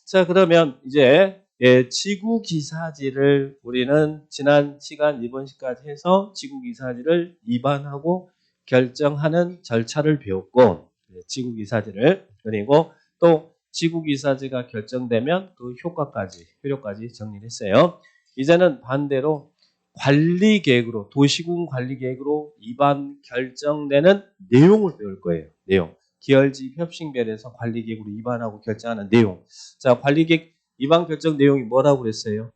자, 그러면 이제 지구기사지를 우리는 지난 시간 이번 시까지 해서 지구기사지를 입안하고 결정하는 절차를 배웠고, 지구기사지를, 그리고 또 지구기사지가 결정되면 그 효력까지 정리를 했어요. 이제는 반대로 관리계획으로, 도시군 관리계획으로 입안 결정되는 내용을 배울 거예요. 내용. 기혈집 협식별에서 관리계획으로 입안하고 결정하는 내용. 자, 관리계획 입안 결정 내용이 뭐라고 그랬어요?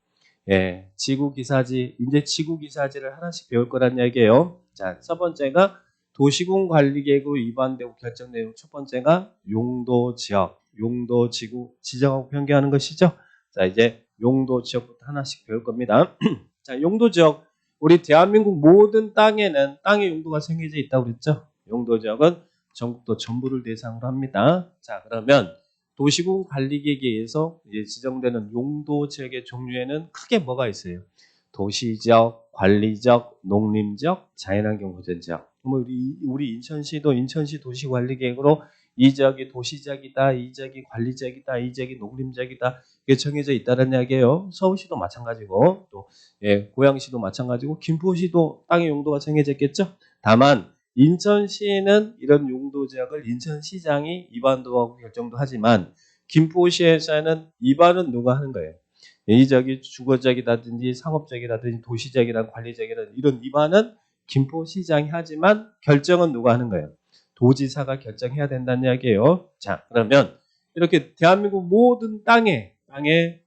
지구기사지, 이제 지구기사지를 하나씩 배울 거란 얘기예요. 자, 첫 번째가 도시군 관리계획으로 입안되고 결정 내용. 첫 번째가 용도 지역, 용도 지구 지정하고 변경하는 것이죠. 자, 이제 용도 지역부터 하나씩 배울 겁니다. 자, 용도 지역. 우리 대한민국 모든 땅에는 땅의 용도가 정해져 있다고 그랬죠. 용도 지역은 전국도 전부를 대상으로 합니다. 자, 그러면 도시군 관리계획에 의해서 이제 지정되는 용도 지역의 종류에는 크게 뭐가 있어요? 도시지역, 관리지역, 농림지역, 자연환경 보전지역. 우리 인천시도 인천시 도시관리계획으로 이 지역이 도시지역이다, 이 지역이 관리지역이다, 이 지역이 농림지역이다. 이게 정해져 있다는 이야기예요. 서울시도 마찬가지고, 또 고양시도 마찬가지고, 김포시도 땅의 용도가 정해졌겠죠. 다만 인천시는 이런 용도 지역을 인천시장이 입안도 하고 결정도 하지만 김포시에서는 입안은 누가 하는 거예요? 이 지역이 주거지역이라든지 상업지역이라든지 도시지역이라든지 관리지역이라든지 이런 입안은 김포시장이 하지만 결정은 누가 하는 거예요? 도지사가 결정해야 된다는 이야기예요. 자, 그러면 이렇게 대한민국 모든 땅에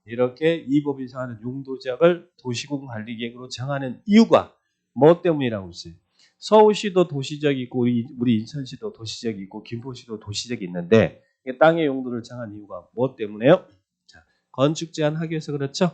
이렇게 이 법이 정하는 용도 지역을 도시군 관리계획으로 정하는 이유가 뭐 때문이라고 했어요? 서울시도 도시지역이 있고 우리 인천시도 도시지역이 있고 김포시도 도시지역이 있는데 땅의 용도를 정한 이유가 뭐 때문에요? 자, 건축 제한 하기 위해서 그렇죠.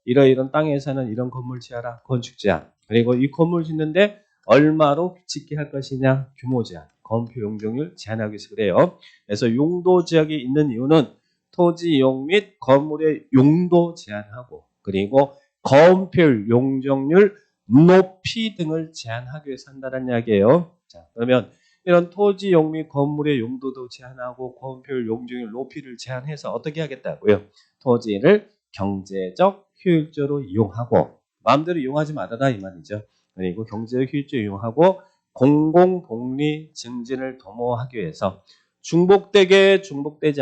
이런 땅에서는 이런 건물 지어라. 건축 제한. 그리고 이 건물 짓는데 얼마로 짓게 할 것이냐. 규모 제한. 건표 용적률 제한하기 위해서 그래요. 그래서 용도 지역이 있는 이유는 토지 이용 및 건물의 용도 제한하고 그리고 건표 용적률 높이 등을 제한하기 위해서 한다는 이야기예요. 자, 그러면 이런 토지 용 및 건물의 용도도 제한하고 건폐율 용적률 높이를 제한해서 어떻게 하겠다고요? 토지를 경제적 효율적으로 이용하고 마음대로 이용하지 말아라 이 말이죠. 그리고 경제적 효율적으로 이용하고 공공복리 증진을 도모하기 위해서 중복되지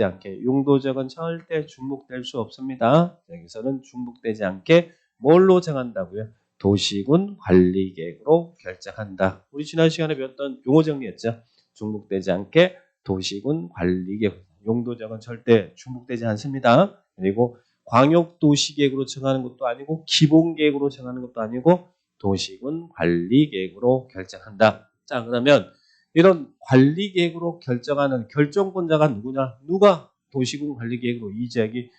않게 용도적은 절대 중복될 수 없습니다. 여기서는 중복되지 않게 뭘로 정한다고요? 도시군 관리계획으로 결정한다. 우리 지난 시간에 배웠던 용어 정리였죠. 중복되지 않게 도시군 관리계획. 용도적은 절대 중복되지 않습니다. 그리고 광역도시계획으로 정하는 것도 아니고 기본계획으로 정하는 것도 아니고 도시군 관리계획으로 결정한다. 자, 그러면 이런 관리계획으로 결정하는 결정권자가 누구냐? 누가 도시군 관리계획으로 이 지역이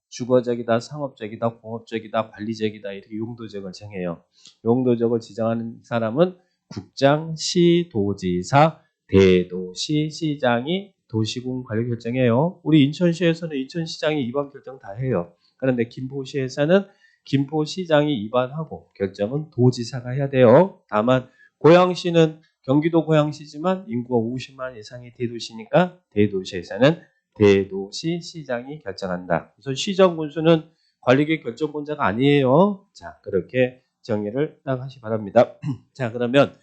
주거지역이다, 상업지역이다, 공업지역이다, 관리지역이다 이렇게 용도지역을 정해요. 용도지역을 지정하는 사람은 국장, 시, 도지사, 대도시, 시장이 도시군 관리 결정해요. 우리 인천시에서는 인천시장이 입안 결정 다 해요. 그런데 김포시에서는 김포시장이 입안하고 결정은 도지사가 해야 돼요. 다만 고양시는 경기도 고양시지만 인구가 50만 이상의 대도시니까 대도시에서는 대도시 시장이 결정한다. 그래서 시정 군수는 관리계획 결정권자가 아니에요. 자, 그렇게 정리를 딱 하시 바랍니다. 자, 그러면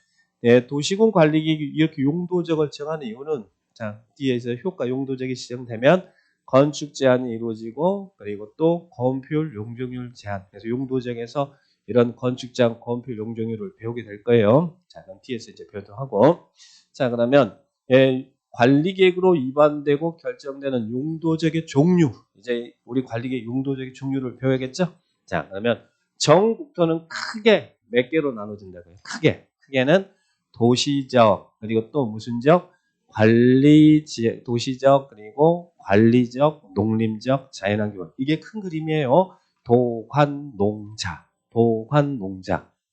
도시군 관리계획 이렇게 용도적을 정하는 이유는 자, 뒤에서 효과 용도적이 지정되면 건축 제한이 이루어지고 그리고 또 건폐율 용적률 제한. 그래서 용도적에서 이런 건축 제한, 건폐율 용적률을 배우게 될 거예요. 자, 그럼 뒤에서 이제 배우도하고. 자, 그러면 관리계획으로 입안되고 결정되는 용도적의 종류. 이제 우리 관리계획 용도적의 종류를 배워야겠죠? 자, 그러면 전국토는 크게 몇 개로 나눠진다고요? 크게는 도시적, 그리고 또 무슨 적? 관리지역, 도시적, 그리고 관리적, 농림적, 자연환경. 이게 큰 그림이에요. 도관농자,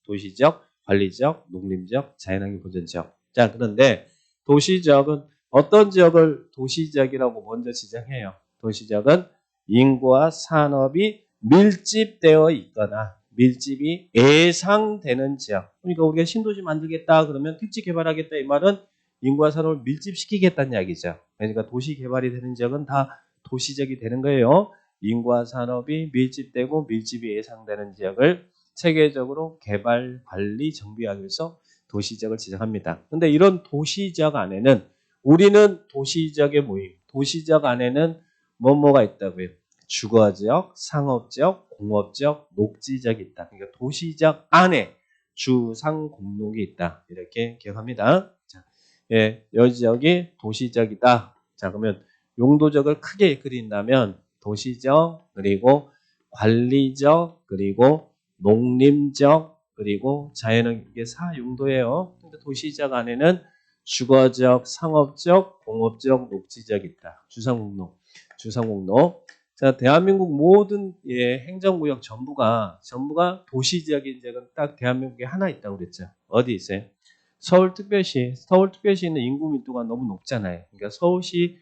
도시적, 관리적, 농림적, 자연환경 보전지역. 자, 그런데 도시지역은 어떤 지역을 도시지역이라고 먼저 지정해요? 도시지역은 인구와 산업이 밀집되어 있거나 밀집이 예상되는 지역. 그러니까 우리가 신도시 만들겠다 그러면 택지 개발하겠다 이 말은 인구와 산업을 밀집시키겠다는 이야기죠. 그러니까 도시 개발이 되는 지역은 다 도시적이 되는 거예요. 인구와 산업이 밀집되고 밀집이 예상되는 지역을 체계적으로 개발, 관리, 정비하기 위해서 도시지역을 지정합니다. 근데 이런 도시지역 안에는 우리는 도시지역의 모임, 도시지역 안에는 뭐가 있다고요? 주거지역, 상업지역, 공업지역, 녹지지역이 있다. 그러니까 도시지역 안에 주상공록이 있다. 이렇게 기억합니다. 자, 예, 이 지역이 도시지역이다. 자, 그러면 용도적을 크게 그린다면 도시적, 그리고 관리적, 그리고 농림적, 그리고 자연은 이게 4용도예요. 근데 도시적 안에는 주거적, 상업적, 공업적, 녹지적 있다. 주상공록, 주상공록. 자, 대한민국 모든 행정구역 전부가 도시적인 지역은 딱 대한민국에 하나 있다고 그랬죠. 어디 있어요? 서울특별시. 서울특별시는 인구 밀도가 너무 높잖아요. 그러니까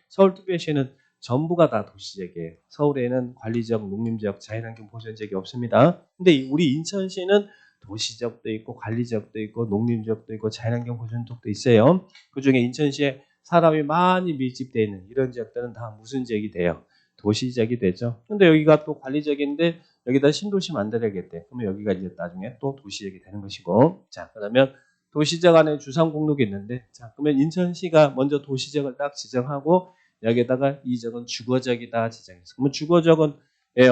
서울특별시는 전부가 다 도시지역이에요. 서울에는 관리지역, 농림지역, 자연환경 보전지역이 없습니다. 근데 우리 인천시는 도시지역도 있고 관리지역도 있고 농림지역도 있고 자연환경 보전지역도 있어요. 그중에 인천시에 사람이 많이 밀집되어 있는 이런 지역들은 다 무슨 지역이 돼요? 도시지역이 되죠. 근데 여기가 또 관리지역인데 여기다 신도시 만들어야겠대. 그러면 여기가 이제 나중에 또 도시지역이 되는 것이고. 자, 그러면 도시지역 안에 주상공록이 있는데, 자, 그러면 인천시가 먼저 도시지역을 딱 지정하고 여기에다가 이 지역은 주거지역이다 지정했어. 그러면 주거지역은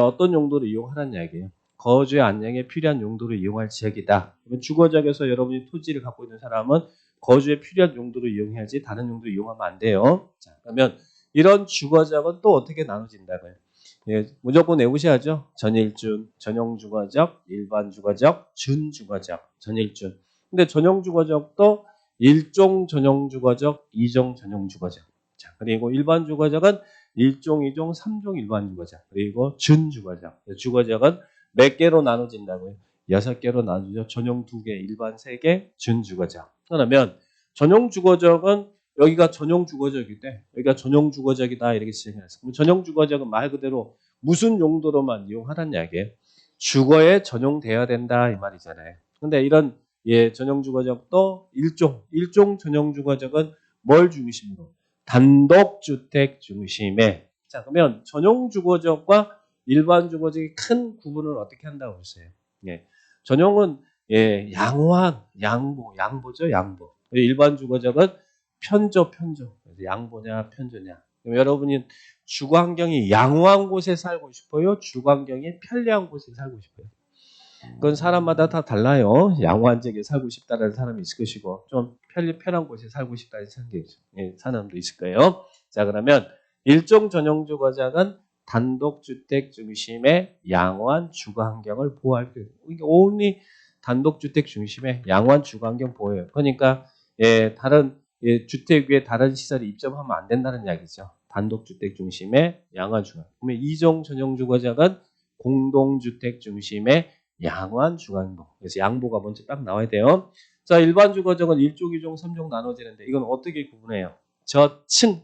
어떤 용도로 이용하라는 이야기예요. 거주의 안정에 필요한 용도로 이용할 지역이다. 그러면 주거지역에서 여러분이 토지를 갖고 있는 사람은 거주에 필요한 용도로 이용해야지 다른 용도로 이용하면 안 돼요. 자, 그러면 이런 주거지역은 또 어떻게 나눠진다고요? 예, 무조건 외우셔야죠. 전일준, 전용주거지역, 일반주거지역, 준주거지역, 전일준. 근데 전용주거지역도 1종 전용주거지역, 2종 전용주거지역. 자, 그리고 일반주거지역은 1종, 2종, 3종 일반주거지역. 그리고 준주거지역. 주거지역은 몇 개로 나눠진다고요? 6개로 나누죠. 전용 2개, 일반 3개, 준주거지역. 그러면 전용주거지역은 여기가 전용주거지역인데 여기가 전용주거지역이다 이렇게 지정해놨어요. 그럼 전용주거지역은 말 그대로 무슨 용도로만 이용하라는 이야기예요. 주거에 전용되어야 된다 이 말이잖아요. 근데 이런 전용주거지역도 일종 전용주거지역은 뭘 중심으로? 단독주택 중심에. 자, 그러면 전용주거지역과 일반주거지역의 큰 구분을 어떻게 한다고 보세요? 예. 전용은 양호한 양보죠, 양보. 일반주거지역은 편조. 그래서 양보냐, 편조냐. 그럼 여러분이 주거 환경이 양호한 곳에 살고 싶어요? 주거 환경이 편리한 곳에 살고 싶어요? 그건 사람마다 다 달라요. 양호한 지역에 살고 싶다는 사람이 있을 것이고 좀 편한 곳에 살고 싶다는 사람도 있을 거예요. 자, 그러면 일종 전용주거지역은 단독주택 중심의 양호한 주거 환경을 보호할 거예요. 이게 only 단독주택 중심의 양호한 주거 환경 보호예요. 그러니까 다른 주택 위에 다른 시설이 입점하면 안 된다는 이야기죠. 단독주택 중심의 양호한 주거. 그러면 이종 전용주거지역은 공동주택 중심의 양호한 주거환경. 그래서 양보가 먼저 딱 나와야 돼요. 자, 일반 주거지역은 1종, 2종, 3종 나눠지는데 이건 어떻게 구분해요? 저층.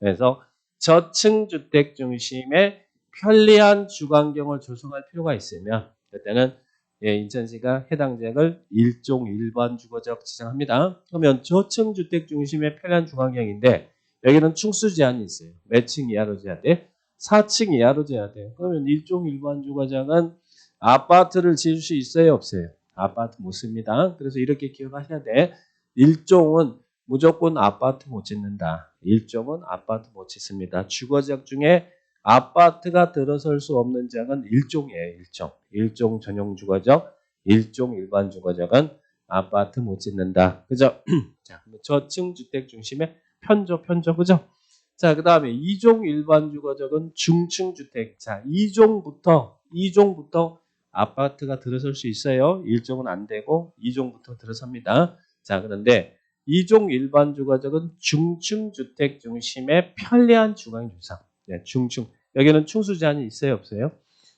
그래서 저층 주택 중심의 편리한 주거환경을 조성할 필요가 있으면 그때는 인천시가 해당 지역을 1종 일반 주거지역 지정합니다. 그러면 저층 주택 중심의 편리한 주거환경인데 여기는 층수 제한이 있어요. 몇 층 이하로 재야 돼? 4층 이하로 재야 돼요. 그러면 1종 일반 주거지역은 아파트를 지을 수 있어요, 없어요? 아파트 못 씁니다. 그래서 이렇게 기억하셔야 돼. 1종은 무조건 아파트 못 짓는다. 1종은 아파트 못 짓습니다. 주거지역 중에 아파트가 들어설 수 없는 지역은 1종이에요. 1종. 1종 전용 주거지역, 1종 일반 주거지역은 아파트 못 짓는다. 그죠? 자, 저층 주택 중심의 편조, 그죠? 자, 그 다음에 2종 일반 주거지역은 중층 주택. 자, 2종부터 아파트가 들어설 수 있어요. 1종은 안 되고 2종부터 들어섭니다. 자, 그런데 2종 일반 주거지역은 중층 주택 중심의 편리한 주거환경 조성. 네, 중층. 여기는 충수 제한이 있어요, 없어요?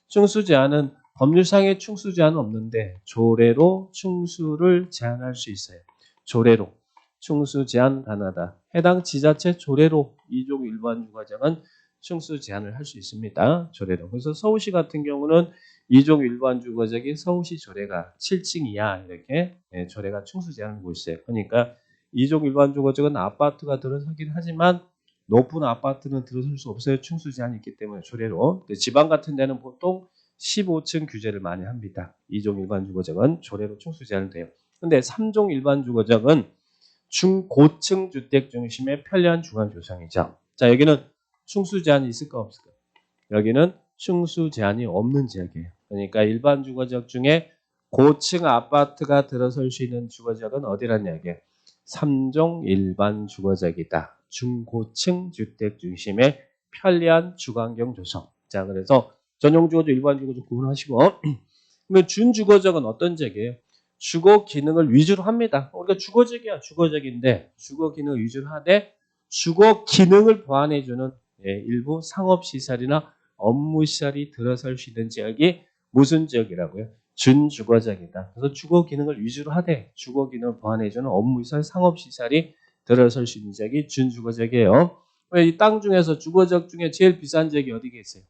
충수 제한은 법률상의 충수 제한은 없는데 조례로 충수를 제한할 수 있어요. 조례로 충수 제한 가능하다. 해당 지자체 조례로 2종 일반 주거지역은 충수 제한을 할 수 있습니다. 조례로. 그래서 서울시 같은 경우는 2종 일반 주거지역이 서울시 조례가 7층 이하 이렇게 조례가 충수 제한을 하고 있어요. 그러니까 2종 일반 주거지역은 아파트가 들어서긴 하지만 높은 아파트는 들어설 수 없어요. 층수 제한이 있기 때문에 조례로. 지방 같은 데는 보통 15층 규제를 많이 합니다. 2종 일반 주거지역은 조례로 층수 제한이 돼요. 근데 3종 일반 주거지역은 중고층 주택 중심의 편리한 주거 조성이죠. 자, 여기는 층수 제한이 있을까 없을까? 여기는 층수 제한이 없는 지역이에요. 그러니까 일반 주거지역 중에 고층 아파트가 들어설 수 있는 주거지역은 어디란 이야기예요? 3종 일반 주거지역이다. 중고층 주택 중심의 편리한 주거환경 조성. 자, 그래서 전용 주거지역, 일반 주거지역 구분하시고 그러면 준주거지역은 어떤 지역이에요? 주거 기능을 위주로 합니다. 우리가 주거지역이야, 주거지역인데 주거 기능을 위주로 하되 주거 기능을 보완해주는 일부 상업시설이나 업무시설이 들어설 수 있는 지역이 무슨 지역이라고요? 준주거지역이다. 그래서 주거 기능을 위주로 하되 주거 기능을 보완해주는 업무시설, 상업시설이 들어설 수 있는 지역이 준주거지역이에요. 이 땅 중에서 주거지역 중에 제일 비싼 지역이 어디에 있어요?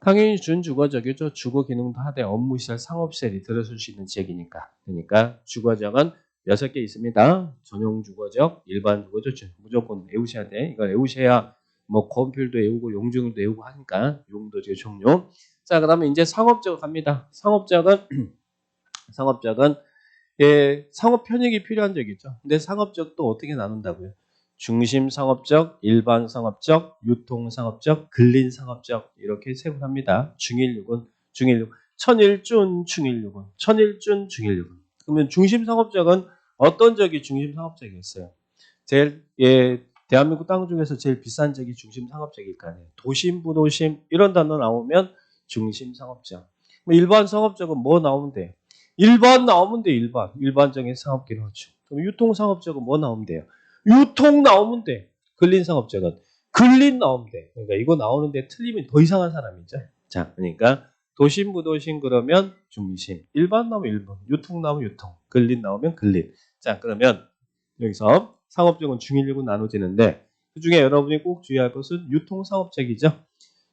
당연히 준주거지역이죠. 주거 기능도 하되 업무시설, 상업시설이 들어설 수 있는 지역이니까. 그러니까 주거지역은 6개 있습니다. 전용 주거지역, 일반 주거지역 무조건 외우셔야 돼. 이걸 외우셔야 뭐 건필도 외우고 용적률도 외우고 하니까 용도지역 종류. 자, 그다음에 이제 상업지역 갑니다. 상업지역은 상업 편익이 필요한 지역이죠. 근데 상업지역도 어떻게 나눈다고요? 중심 상업지역, 일반 상업지역, 유통 상업지역, 근린 상업지역 이렇게 세분합니다. 중일육은 천일준 중일육은. 그러면 중심 상업지역은 어떤 지역이 중심 상업지역이었어요? 제일 대한민국 땅 중에서 제일 비싼 지역이 중심 상업지역일 거 아니에요. 도심, 부도심 이런 단어 나오면 중심 상업지역. 일반 상업지역은 뭐 나오면 돼요? 일반 나오면 돼. 일반적인 상업 기능이죠. 그럼 유통 상업지역은 뭐 나오면 돼요? 유통 나오면 돼. 근린 상업지역은 근린 나오면 돼. 그러니까 이거 나오는데 틀리면 더 이상한 사람이죠. 자, 그러니까 도심, 부도심 그러면 중심, 일반 나오면 일반, 유통 나오면 유통, 근린 나오면 근린. 자, 그러면 여기서 상업지역은 중일육으로 나눠지는데 그중에 여러분이 꼭 주의할 것은 유통상업지역이죠.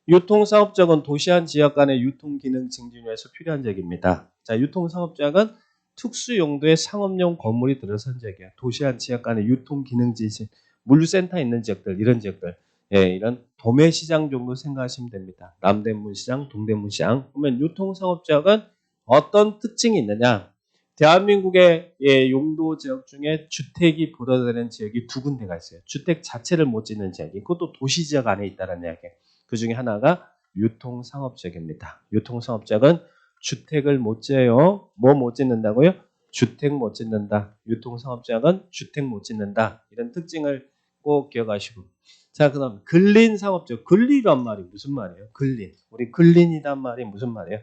유통상업지역은 도시한 지역 간의 유통기능 증진을 위해서 필요한 지역입니다. 자, 유통상업지역은 특수 용도의 상업용 건물이 들어선 지역이에요. 도시한 지역 간의 유통기능 증진, 물류센터 있는 지역들, 이런 지역들. 이런 도매시장 정도 생각하시면 됩니다. 남대문시장, 동대문시장. 그러면 유통상업지역은 어떤 특징이 있느냐? 대한민국의 용도 지역 중에 주택이 불어되는 지역이 2군데가 있어요. 주택 자체를 못 짓는 지역이. 그것도 도시 지역 안에 있다는 이야기예요. 그 중에 하나가 유통상업지역입니다. 유통상업지역은 주택을 못 지어요. 뭐 못 짓는다고요? 주택 못 짓는다. 유통상업지역은 주택 못 짓는다. 이런 특징을 꼭 기억하시고. 자, 그다음 근린상업지역. 근린이란 말이 무슨 말이에요? 근린. 우리 근린이란 말이 무슨 말이에요?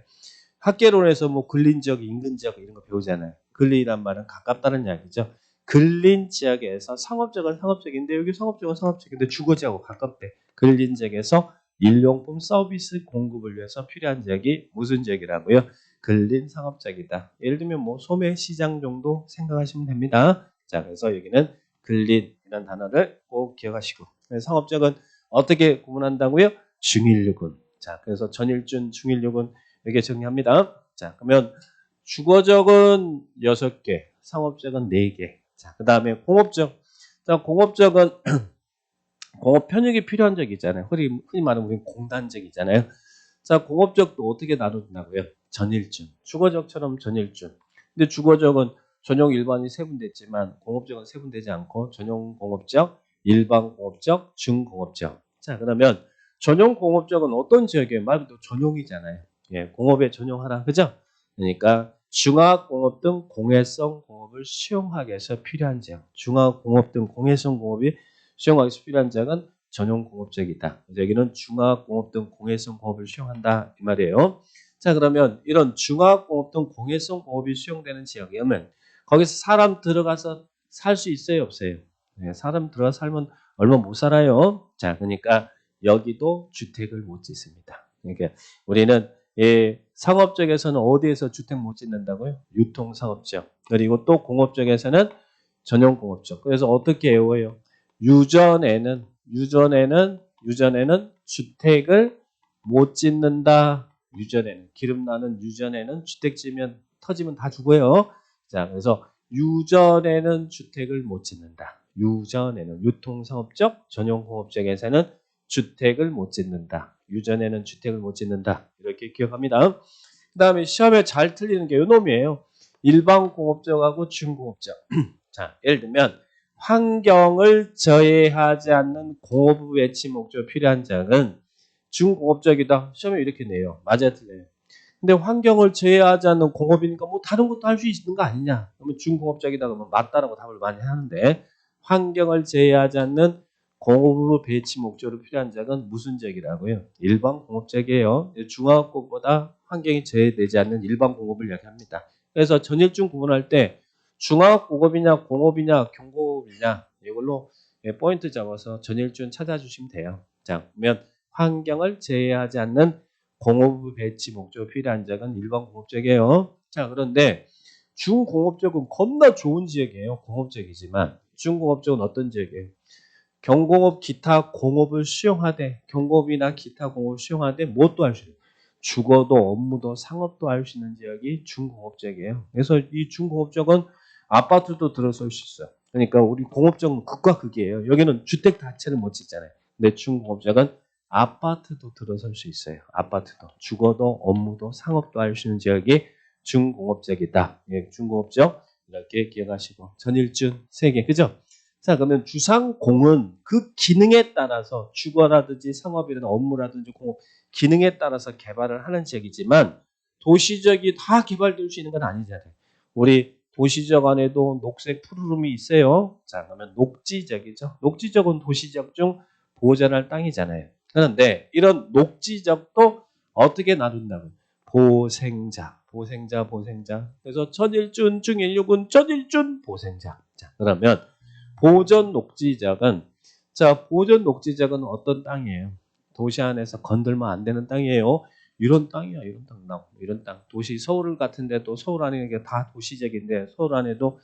학계론에서 뭐 근린지역, 인근지역 이런 거 배우잖아요. 근린이란 말은 가깝다는 이야기죠. 근린 지역에서 상업지역은 상업지역인데 여기 상업지역은 상업지역인데 주거지역하고 가깝대. 근린 지역에서 일용품 서비스 공급을 위해서 필요한 지역이 무슨 지역이라고요? 근린 상업지역이다. 예를 들면 뭐 소매시장 정도 생각하시면 됩니다. 자, 그래서 여기는 근린이라는 단어를 꼭 기억하시고 상업지역은 어떻게 구분한다고요? 중일육군. 자, 그래서 전일준, 중일육군 이렇게 정리합니다. 자, 그러면 주거지역은 6개, 상업지역은 4개. 자, 그 다음에 공업지역. 자, 공업지역은 공업 편익이 필요한 지역이 있잖아요. 흔히 말하면 우리는 공단지역이잖아요. 자, 공업지역도 어떻게 나눠진다고요? 전일준. 주거지역처럼 전일준. 근데 주거지역은 전용 일반이 세분됐지만 공업지역은 세분되지 않고 전용 공업지역, 일반 공업지역, 중공업지역. 자, 그러면 전용 공업지역은 어떤 지역이에요? 말 그대로 전용이잖아요. 공업에 전용하라. 그죠? 그러니까 중화공업 등 공해성 공업을 수용하기 위해서 필요한 지역. 중화공업 등 공해성 공업이 수용하기 위해서 필요한 지역은 전용 공업지역이다. 여기는 중화공업 등 공해성 공업을 수용한다. 이 말이에요. 자, 그러면 이런 중화공업 등 공해성 공업이 수용되는 지역이면 거기서 사람 들어가서 살 수 있어요? 없어요? 사람 들어가서 살면 얼마 못 살아요. 자, 그러니까 여기도 주택을 못 짓습니다. 그러니까 우리는 상업적에서는 어디에서 주택 못 짓는다고요? 유통상업지역. 그리고 또 공업적에서는 전용공업지역. 그래서 어떻게 외워요? 유전에는 주택을 못 짓는다. 유전에는 기름 나는 유전에는 주택 지면 터지면 다 죽어요. 자, 그래서 유전에는 주택을 못 짓는다. 유전에는 유통상업적, 전용공업적에서는 주택을 못 짓는다. 유전에는 주택을 못 짓는다. 이렇게 기억합니다. 그 다음에 시험에 잘 틀리는 게 요놈이에요. 일반공업적하고 준공업적. 자, 예를 들면 환경을 저해하지 않는 공업 외치 목적 필요한 자는 준공업적이다. 시험에 이렇게 내요. 맞아요, 틀려요? 근데 환경을 저해하지 않는 공업이니까 뭐 다른 것도 할 수 있는 거 아니냐? 그러면 준공업적이다 그러면 맞다라고 답을 많이 하는데 환경을 저해하지 않는 공업으로 배치 목적으로 필요한 자는 무슨 적이라고요? 일반 공업적이에요. 중화학공보다 환경이 저해되지 않는 일반 공업을 이야기합니다. 그래서 전일중 구분할 때 중화공업이냐 공업이냐 경공업이냐 이걸로 포인트 잡아서 전일중 찾아주시면 돼요. 자, 그러면 환경을 저해하지 않는 공업 배치 목적 필요한 지역은 일반 공업적이에요. 자, 그런데 중공업적은 겁나 좋은 지역이에요. 공업적이지만 중공업적은 어떤 지역이에요? 경공업 기타 공업을 수용하되 경공업이나 기타 공업을 수용하되 무엇도 할 수 있어요. 주거도 업무도 상업도 할 수 있는 지역이 중공업적이에요. 그래서 이 중공업적은 아파트도 들어설 수 있어요. 그러니까 우리 공업적은 극과 극이에요. 여기는 주택 자체를 못 짓잖아요. 근데 중공업적은 아파트도 들어설 수 있어요. 아파트도 주거도 업무도 상업도 할 수 있는 지역이 중공업적이다. 예, 중공업적 이렇게 기억하시고 전일준 3개 그죠? 자, 그러면 주상공은 그 기능에 따라서 주거라든지 상업이라든지 업무라든지 공업 기능에 따라서 개발을 하는 지역이지만 도시적이 다 개발될 수 있는 건 아니잖아요. 우리 도시적 안에도 녹색 푸르름이 있어요. 자, 그러면 녹지적이죠. 녹지적은 도시적 중 보전할 땅이잖아요. 그런데 이런 녹지적도 어떻게 나눈다고? 보생자. 그래서 전일준, 중일육은 전일준, 보생자. 자, 그러면 보전 녹지적은 보전 녹지적은 어떤 땅이에요? 도시 안에서 건들면 안 되는 땅이에요. 이런 땅이야, 이런 땅, 이런 땅. 도시 서울 같은데도 서울 안에 다 도시적인데 서울 안에도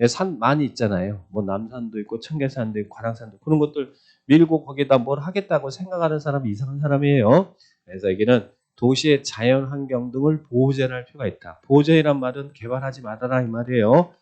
산 많이 있잖아요. 뭐 남산도 있고 청계산도 있고 관악산도 있고 그런 것들 밀고 거기다 뭘 하겠다고 생각하는 사람이 이상한 사람이에요. 그래서 여기는 도시의 자연 환경 등을 보존할 필요가 있다. 보존이란 말은 개발하지 말아라 이 말이에요.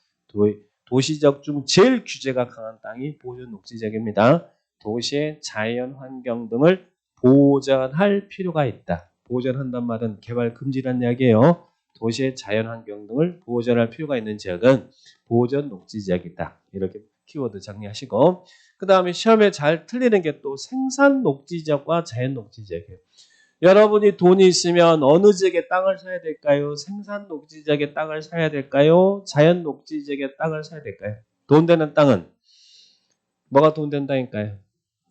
도시적 중 제일 규제가 강한 땅이 보존 녹지적입니다. 도시의 자연 환경 등을 보존할 필요가 있다. 보존한단 말은 개발 금지란 이야기예요. 도시의 자연 환경 등을 보존할 필요가 있는 지역은 보존 녹지지역이다. 이렇게 키워드 정리하시고 그 다음에 시험에 잘 틀리는 게 또 생산 녹지지역과 자연 녹지지역이에요. 여러분이 돈이 있으면 어느 지역에 땅을 사야 될까요? 생산 녹지지역에 땅을 사야 될까요? 자연 녹지지역에 땅을 사야 될까요? 돈 되는 땅은 뭐가 돈 된다니까요?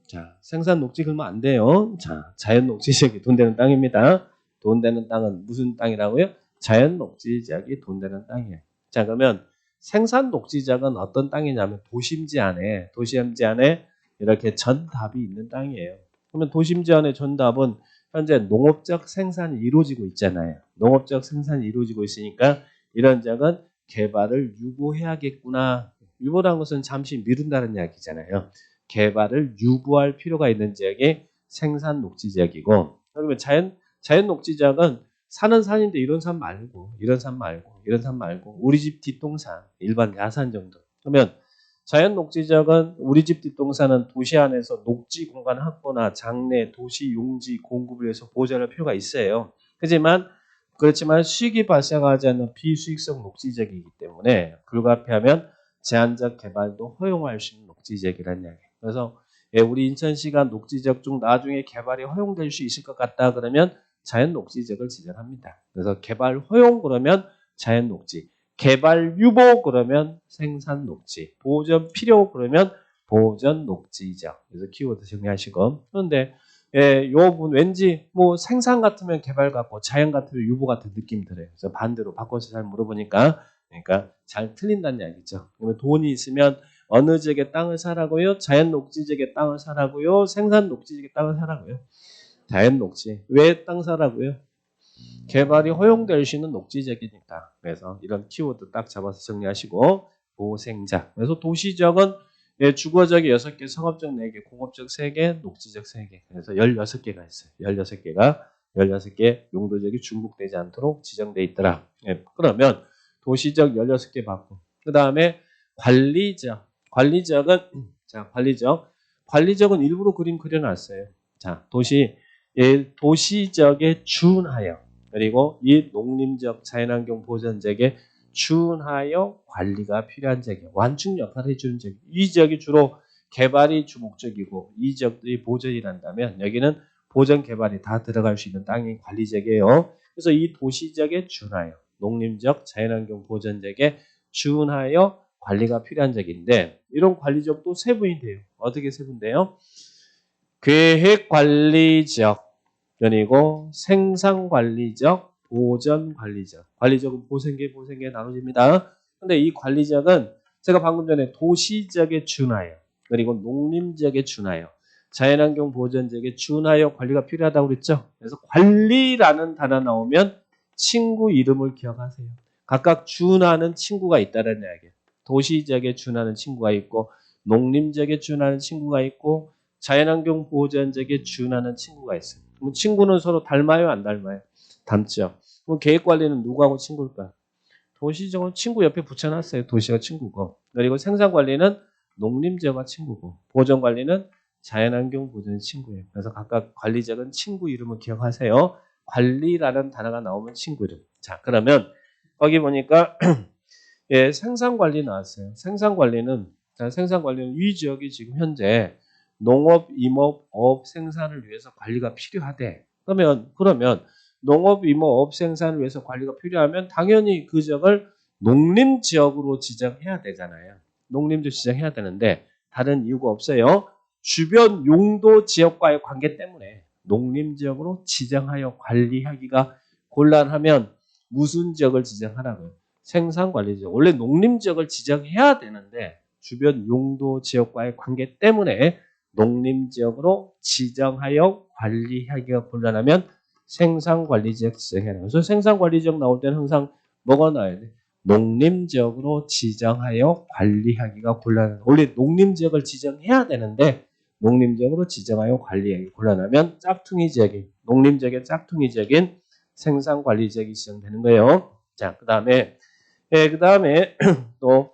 자, 생산 녹지 그러면 안 돼요. 자, 자연 녹지지역이 돈 되는 땅입니다. 돈 되는 땅은 무슨 땅이라고요? 자연 녹지지역이 돈 되는 땅이에요. 자, 그러면 생산 녹지지역은 어떤 땅이냐면 도심지 안에 이렇게 전답이 있는 땅이에요. 그러면 도심지 안에 전답은 현재 농업적 생산이 이루어지고 있잖아요. 농업적 생산이 이루어지고 있으니까 이런 지역은 개발을 유보해야겠구나. 유보라는 것은 잠시 미룬다는 이야기잖아요. 개발을 유보할 필요가 있는 지역이 생산 녹지 지역이고 그러면 자연 녹지 지역은 산은 산인데 이런 산 말고 우리 집 뒷동산 일반 야산 정도. 그러면 자연 녹지 지역은 우리 집 뒷동산은 도시 안에서 녹지 공간 확보나 장래 도시 용지 공급을 위해서 보존할 필요가 있어요. 그렇지만 수익이 발생하지 않는 비수익성 녹지 지역이기 때문에 불가피하면 제한적 개발도 허용할 수 있는 녹지 지역이라는 이야기. 그래서 우리 인천시가 녹지 지역 중 나중에 개발이 허용될 수 있을 것 같다 그러면 자연 녹지 지역을 지정합니다. 그래서 개발 허용 그러면 자연 녹지. 개발 유보 그러면 생산 녹지, 보존 필요 그러면 보존 녹지죠. 그래서 키워드 정리하시고 그런데 요 분 왠지 뭐 생산 같으면 개발 같고 자연 같으면 유보 같은 느낌이 들어요. 그래서 반대로 바꿔서 잘 물어보니까 그러니까 잘 틀린다는 이야기죠. 그러면 돈이 있으면 어느 지역에 땅을 사라고요? 자연 녹지 지역에 땅을 사라고요? 생산 녹지 지역에 땅을 사라고요? 자연 녹지. 왜 땅 사라고요? 개발이 허용될 수 있는 녹지적이니까. 그래서 이런 키워드 딱 잡아서 정리하시고 보생자. 그래서 도시적은 주거적이 6개, 상업적 4개, 공업적 3개, 녹지적 3개. 그래서 16개가 있어요. 16개 용도적이 중복되지 않도록 지정돼 있더라. 그러면 도시적 16개 받고 그 다음에 관리적. 관리적은 자, 관리적은 일부러 그림 그려놨어요. 자, 도시적에 준하여 그리고 이 농림적 자연환경 보전적에 준하여 관리가 필요한 지역이에요. 완충 역할을 해주는 지역. 이 지역이 주로 개발이 주 목적이고 이 지역들이 보전이란다면 여기는 보전 개발이 다 들어갈 수 있는 땅이 관리지역이에요. 그래서 이 도시지역에 준하여 농림적 자연환경 보전지역에 준하여 관리가 필요한 지역인데 이런 관리지역도 세분이 돼요. 어떻게 세분돼요? 계획관리지역 그리고 생산관리지역, 보전관리지역. 관리지역은 보생계 나눠집니다. 근데 이 관리지역은 제가 방금 전에 도시지역에 준하여 그리고 농림지역에 준하여 자연환경 보전지역에 준하여 관리가 필요하다고 그랬죠. 그래서 관리라는 단어 나오면 친구 이름을 기억하세요. 각각 준하는 친구가 있다는 이야기예요. 도시지역에 준하는 친구가 있고 농림지역에 준하는 친구가 있고 자연환경 보전지역에 준하는 친구가 있어요. 그럼 친구는 서로 닮아요? 안 닮아요? 닮죠. 그럼 계획관리는 누구하고 친구일까요? 도시지역은 친구 옆에 붙여놨어요. 도시가 친구고. 그리고 생산관리는 농림지역과 친구고 보전관리는 자연환경 보전 친구예요. 그래서 각각 관리적은 친구 이름을 기억하세요. 관리라는 단어가 나오면 친구 이름. 자, 그러면 거기 보니까 예, 생산관리 나왔어요. 생산관리는 이 지역이 지금 현재 농업, 임업, 어업 생산을 위해서 관리가 필요하대. 그러면 농업, 임업, 어업 생산을 위해서 관리가 필요하면 당연히 그 지역을 농림지역으로 지정해야 되잖아요. 농림지역 지정해야 되는데 다른 이유가 없어요. 주변 용도 지역과의 관계 때문에 농림지역으로 지정하여 관리하기가 곤란하면 무슨 지역을 지정하라고요? 생산관리지역. 원래 농림지역을 지정해야 되는데 주변 용도 지역과의 관계 때문에 농림지역으로 지정하여 관리하기가 곤란하면 생산관리지역 지정해라. 그래서 생산관리지역 나올 때는 항상 뭐가 나와야 돼? 농림지역으로 지정하여 관리하기가 곤란한. 원래 농림지역을 지정해야 되는데 농림지역으로 지정하여 관리하기 곤란하면 짝퉁이 지역인 농림지역의 짝퉁이 지역인 생산관리지역이 지정되는 거예요. 자, 그다음에 또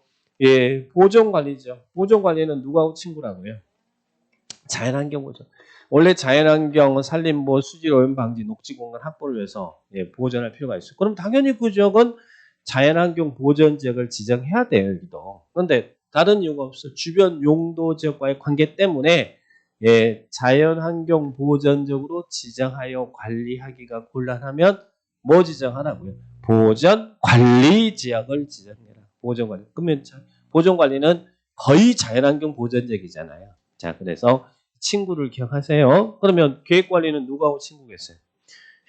보존관리지역. 보존관리는 누구하고 친구라고요? 자연환경 보존. 원래 자연환경, 산림보, 수질오염 방지, 녹지공간 확보를 위해서 보존할 필요가 있어요. 그럼 당연히 그 지역은 자연환경 보전지역을 지정해야 돼요. 여기도. 그런데 다른 이유가 없어. 주변 용도 지역과의 관계 때문에 자연환경 보전적으로 지정하여 관리하기가 곤란하면 뭐 지정하라고요? 보전관리지역을 지정해라. 보전관리. 그러면 보전관리는 거의 자연환경 보전지역이잖아요. 자, 그래서 친구를 기억하세요. 그러면 계획관리는 누구하고 친구겠어요?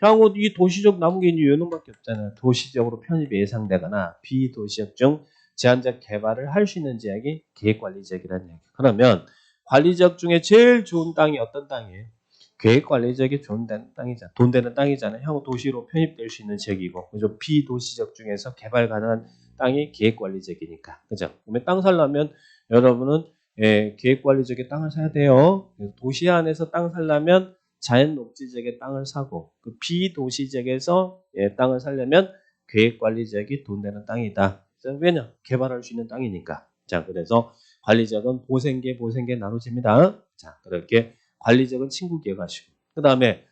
향후 이 도시적 남은 게 이제 요놈밖에 없잖아요. 도시적으로 편입이 예상되거나 비도시적 중 제한적 개발을 할 수 있는 지역이 계획관리지역이라는 얘기. 그러면 관리지역 중에 제일 좋은 땅이 어떤 땅이에요? 계획관리지역이 좋은 땅이잖아요. 돈 되는 땅이잖아요. 향후 도시로 편입될 수 있는 지역이고, 그죠? 비도시적 중에서 개발 가능한 땅이 계획관리지역이니까, 그죠? 그러면 땅 살려면 여러분은 계획관리지역에 땅을 사야 돼요. 도시 안에서 땅 살려면 자연 녹지지역에 땅을 사고 그 비도시지역에서 땅을 살려면 계획관리지역이 돈 되는 땅이다. 왜냐? 개발할 수 있는 땅이니까. 자, 그래서 관리지역은 보생계 나눠집니다. 자, 그렇게 관리지역은 친구 기억하시고 그 다음에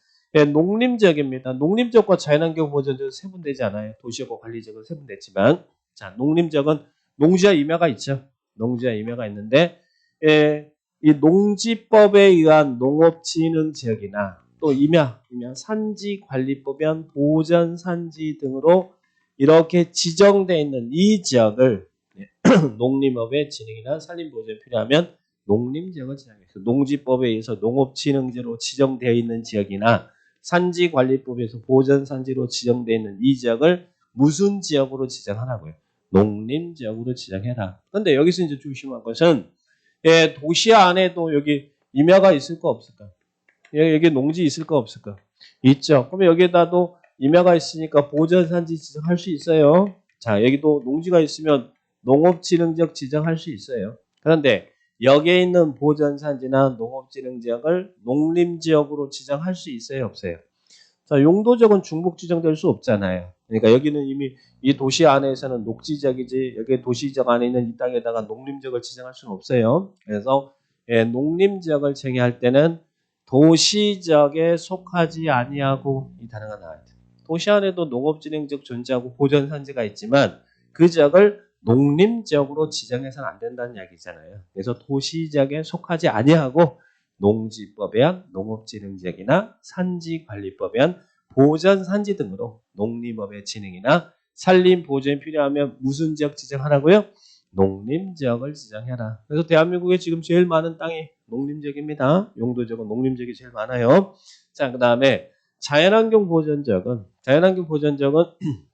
농림지역입니다. 농림지역과 자연환경 보전지역은 세분되지 않아요. 도시지역과 관리지역은 세분됐지만 자, 농림지역은 농지와 임야가 있죠. 농지와 임야가 있는데 이 농지법에 의한 농업진흥지역이나 또 임야, 산지관리법엔 보전산지 등으로 이렇게 지정되어 있는 이 지역을 농림업의 진흥이나 산림보전이 필요하면 농림지역을 지정해서 농지법에 의해서 농업진흥지로 지정되어 있는 지역이나 산지관리법에서 보전산지로 지정되어 있는 이 지역을 무슨 지역으로 지정하라고요? 농림지역으로 지정해라. 그런데 여기서 이제 조심할 것은 도시 안에도 여기 임야가 있을까 없을까? 여기 농지 있을까 없을까? 있죠. 그러면 여기에다도 임야가 있으니까 보전산지 지정할 수 있어요. 자, 여기도 농지가 있으면 농업진흥지역 지정할 수 있어요. 그런데 여기에 있는 보전산지나 농업진흥지역을 농림지역으로 지정할 수 있어요, 없어요? 자, 용도적은 중복 지정될 수 없잖아요. 그러니까 여기는 이미 이 도시 안에서는 녹지적이지 여기 도시적 안에 있는 이 땅에다가 농림적을 지정할 수는 없어요. 그래서 농림지역을 정의할 때는 도시적에 속하지 아니하고 이 단어가 나와야 돼요. 도시 안에도 농업진흥지역 존재하고 보전산지가 있지만 그 지역을 농림지역으로 지정해서는 안 된다는 이야기잖아요. 그래서 도시지역에 속하지 아니하고 농지법에 의한 농업진흥지역이나 산지관리법에 의한 보전산지 등으로 농림업의 진행이나 산림 보존이 필요하면 무슨 지역 지정하라고요? 농림지역을 지정해라. 그래서 대한민국에 지금 제일 많은 땅이 농림지역입니다. 용도지역은 농림지역이 제일 많아요. 자, 그 다음에 자연환경 보전지역은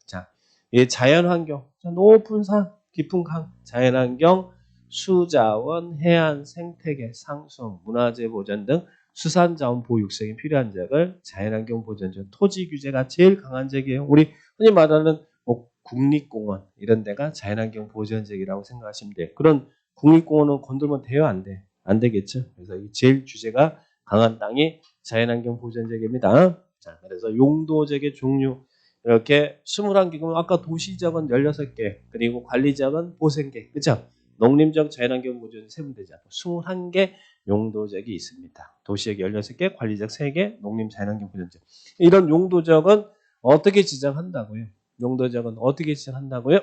자, 이 자연환경, 높은 산, 깊은 강, 자연환경, 수자원, 해안, 생태계, 상수, 문화재 보전 등 수산자원 보호 육성이 필요한 지역을 자연환경 보전지역, 토지 규제가 제일 강한 지역이에요. 우리 흔히 말하는 뭐 국립공원 이런 데가 자연환경 보전지역이라고 생각하시면 돼요. 그런 국립공원은 건들면 돼요? 안 돼? 안 되겠죠. 그래서 제일 규제가 강한 땅이 자연환경 보전지역입니다. 자, 그래서 용도지역의 종류 이렇게 21개면 아까 도시지역은 16개 그리고 관리지역은 5개 그죠? 농림지역 자연환경 보전 세면 되죠. 21개 용도지역이 있습니다. 도시지역 16개, 관리지역 3개, 농림 자연환경 보전지역. 이런 용도지역은 어떻게 지정한다고요? 용도지역은 어떻게 지정한다고요?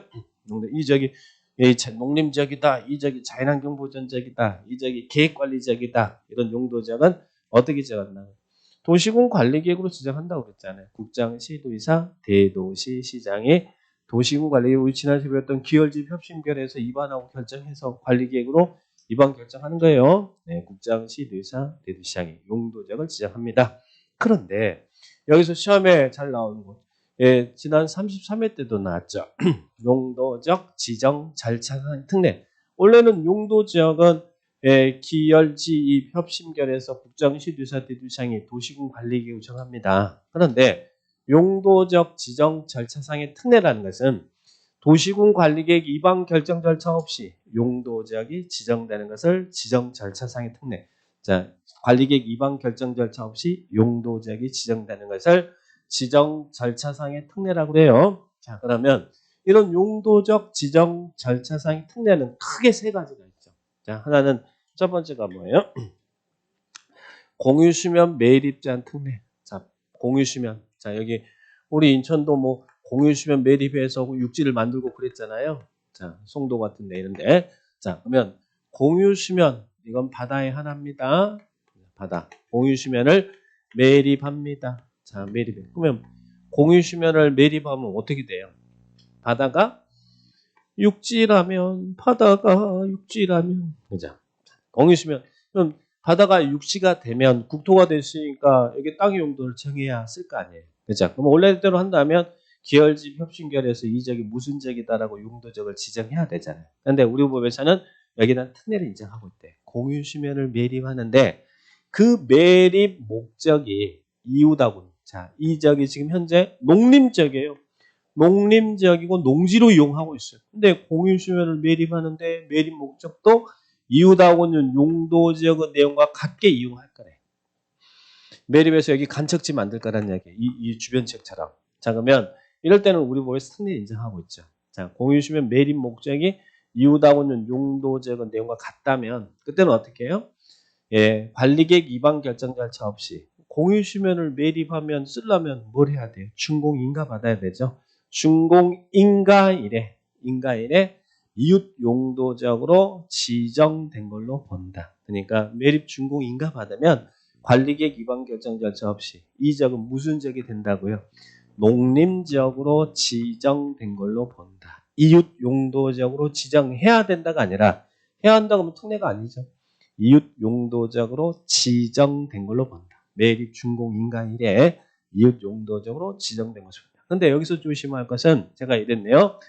이 지역이 농림지역이다. 이 지역이 자연환경 보전지역이다. 이 지역이 계획관리지역이다. 이런 용도지역은 어떻게 지정한다고요? 도시군 관리계획으로 지정한다고 그랬잖아요. 국장, 시도의사, 대도시, 시장이 도시군 관리계획 우리 지난주에 배웠던 기혈집 협심결에서 입안하고 결정해서 관리계획으로 입안 결정하는 거예요. 네, 국장, 시도의사, 대도시장이 용도지역을 지정합니다. 그런데 여기서 시험에 잘 나오는 거 지난 33회 때도 나왔죠. 용도적 지정 절차상 특례. 원래는 용도지역은 기열지입 협심결에서 국정시도의사 대도시장이 도시군 관리계획을 정합니다. 그런데 용도적 지정 절차상의 특례라는 것은 도시군 관리계획 입안 결정 절차 없이 용도지역이 지정되는 것을 지정 절차상의 특례. 자, 관리계획 입안 결정 절차 없이 용도지역이 지정되는 것을 지정 절차상의 특례라고 해요. 자, 그러면 이런 용도적 지정 절차상의 특례는 크게 세 가지가 있죠. 자, 하나는 첫 번째가 뭐예요? 공유수면 매립제한 특례. 자, 공유수면. 자, 여기 우리 인천도 뭐 공유수면 매립해서 육지를 만들고 그랬잖아요. 자, 송도 같은 데 이런데. 자, 그러면 공유수면 이건 바다의 하나입니다. 바다. 공유수면을 매립합니다. 자, 매립해. 그러면 공유수면을 매립하면 어떻게 돼요? 바다가 육지라면 바다가 육지라면 그죠? 공유수면 그럼 바다가 육지가 되면 국토가 됐으니까 여기 땅의 용도를 정해야 쓸 거 아니에요. 그죠? 그럼 원래대로 한다면 기열집 협심결에서 이 지역이 무슨 지역이다라고 용도적을 지정해야 되잖아요. 그런데 우리 법에서는 여기다 특례를 인정하고 있대. 공유수면을 매립하는데 그 매립 목적이 이유다고. 자, 이 지역이 지금 현재 농림지역이에요. 농림지역이고 농지로 이용하고 있어요. 근데 공유수면을 매립하는데 매립 목적도 이웃하고는 용도지역의 내용과 같게 이용할 거래. 매립해서 여기 간척지 만들 거라는 이야기예요. 이 주변 지역처럼. 자, 그러면 이럴 때는 우리 법에서 특례 인정하고 있죠. 자, 공유수면 매립 목적이 이웃하고는 용도지역의 내용과 같다면 그때는 어떻게 해요? 예, 관리계획 위반 결정 절차 없이 공유수면을 매립하면 쓰려면 뭘 해야 돼요? 준공인가 받아야 되죠. 준공인가일에 이웃 용도적으로 지정된 걸로 본다. 그러니까 매립 준공인가 받으면 관리계획 위반 결정 절차 없이 이 지역은 무슨 지역이 된다고요? 농림지역으로 지정된 걸로 본다. 이웃 용도적으로 지정해야 된다가 아니라 해야 한다고 하면 특례가 아니죠. 이웃 용도적으로 지정된 걸로 본다. 매립 준공인가일에 이웃 용도적으로 지정된 것을 본다. 그런데 여기서 조심할 것은 제가 이랬네요.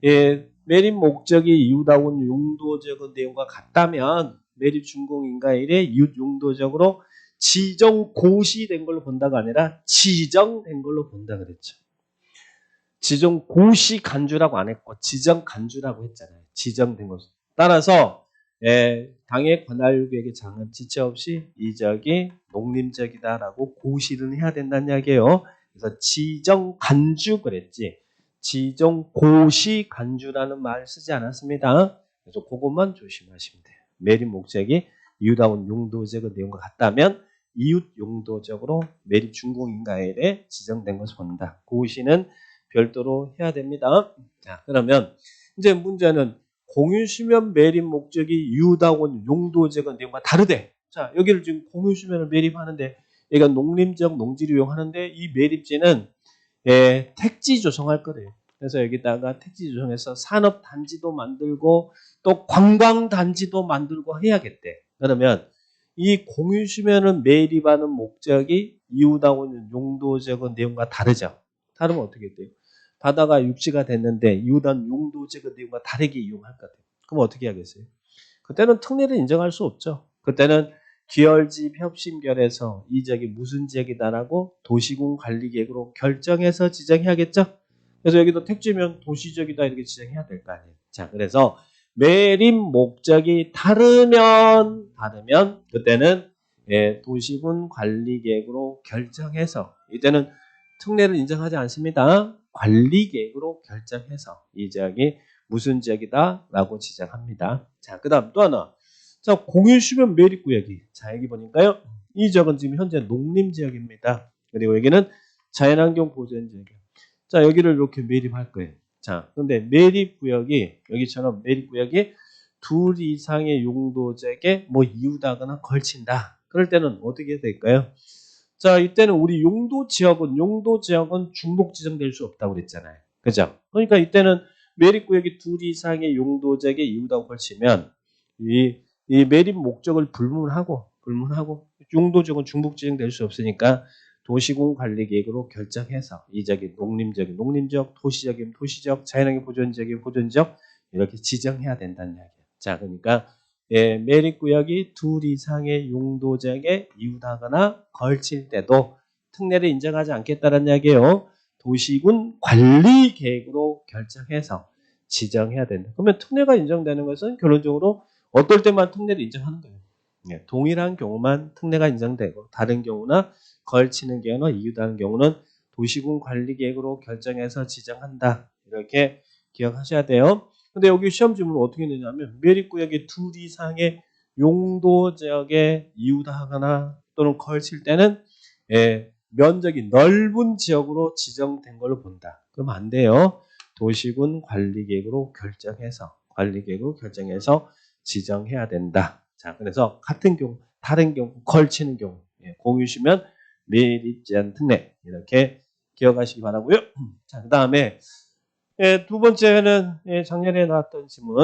예, 매립 목적이 이웃하고는 용도적인 내용과 같다면 매립 준공인가일에 이웃 용도적으로 지정 고시된 걸로 본다가 아니라 지정된 걸로 본다 그랬죠. 지정 고시 간주라고 안 했고 지정 간주라고 했잖아요. 지정된 것을. 따라서 당의 관할구역의 장은 지체 없이 이 지역이 농림지역이다라고 고시를 해야 된다는 이야기예요. 그래서 지정 간주 그랬지. 지정 고시 간주라는 말 쓰지 않았습니다. 그래서 그것만 조심하시면 돼요. 매립 목적이 이웃하고는 용도적 내용과 같다면 이웃 용도적으로 매립 준공인가일에 지정된 것을 본다. 고시는 별도로 해야 됩니다. 자, 그러면 이제 문제는 공유수면 매립 목적이 이웃하고는 용도적 내용과 다르대. 자, 여기를 지금 공유수면을 매립하는데 얘가 농림적 농지를 이용하는데 이 매립지는 택지 조성할 거래요. 그래서 여기다가 택지 조성해서 산업단지도 만들고 또 관광단지도 만들고 해야겠대. 그러면 이 공유수면을 매립하는 목적이 이웃하고는 용도적 내용과 다르죠. 다르면 어떻게 돼요? 바다가 육지가 됐는데 이웃한 용도적 내용과 다르게 이용할 것 같아요. 그럼 어떻게 하겠어요? 그때는 특례를 인정할 수 없죠. 그때는 기열집 협심결에서 이 지역이 무슨 지역이다라고 도시군 관리계획으로 결정해서 지정해야겠죠. 그래서 여기도 택지면 도시적이다 이렇게 지정해야 될 거 아니에요. 자, 그래서 매립 목적이 다르면 그때는 도시군 관리계획으로 결정해서 이때는 특례를 인정하지 않습니다. 관리계획으로 결정해서 이 지역이 무슨 지역이다라고 지정합니다. 자, 그다음 또 하나. 자, 공유수면 매립구역이. 자, 여기 보니까요. 이 지역은 지금 현재 농림지역입니다. 그리고 여기는 자연환경 보전지역이에요. 자, 여기를 이렇게 매립할 거예요. 자, 근데 매립구역이 여기처럼 매립구역이 둘 이상의 용도지역에 뭐 이웃하거나 걸친다. 그럴 때는 어떻게 될까요? 자, 이때는 우리 용도지역은 중복 지정될 수 없다고 그랬잖아요. 그죠? 그러니까 이때는 매립구역이 둘 이상의 용도지역에 이웃하고 걸치면 이 매립 목적을 불문하고 용도지역은 중복 지정될 수 없으니까 도시군 관리계획으로 결정해서 이 지역이 농림지역, 도시적이면 도시적, 자연환경 보존지역이면 보존지역 이렇게 지정해야 된다는 이야기예요. 자, 그러니까 매립구역이 둘 이상의 용도지역에 이웃하거나 걸칠 때도 특례를 인정하지 않겠다는 이야기예요. 도시군 관리계획으로 결정해서 지정해야 된다. 그러면 특례가 인정되는 것은 결론적으로 어떨 때만 특례를 인정하는 거예요. 동일한 경우만 특례가 인정되고 다른 경우나 걸치는 경우나 이웃하는 경우는 도시군 관리계획으로 결정해서 지정한다. 이렇게 기억하셔야 돼요. 근데 여기 시험 질문은 어떻게 되냐면 매립구역이 둘 이상의 용도지역에 이웃하거나 또는 걸칠 때는 면적이 넓은 지역으로 지정된 걸로 본다. 그러면 안 돼요. 도시군 관리계획으로 결정해서 지정해야 된다. 자, 그래서 같은 경우, 다른 경우, 걸치는 경우, 공유시면 매립 제한 특례 이렇게 기억하시기 바라고요. 자, 그 다음에 두 번째는 작년에 나왔던 질문.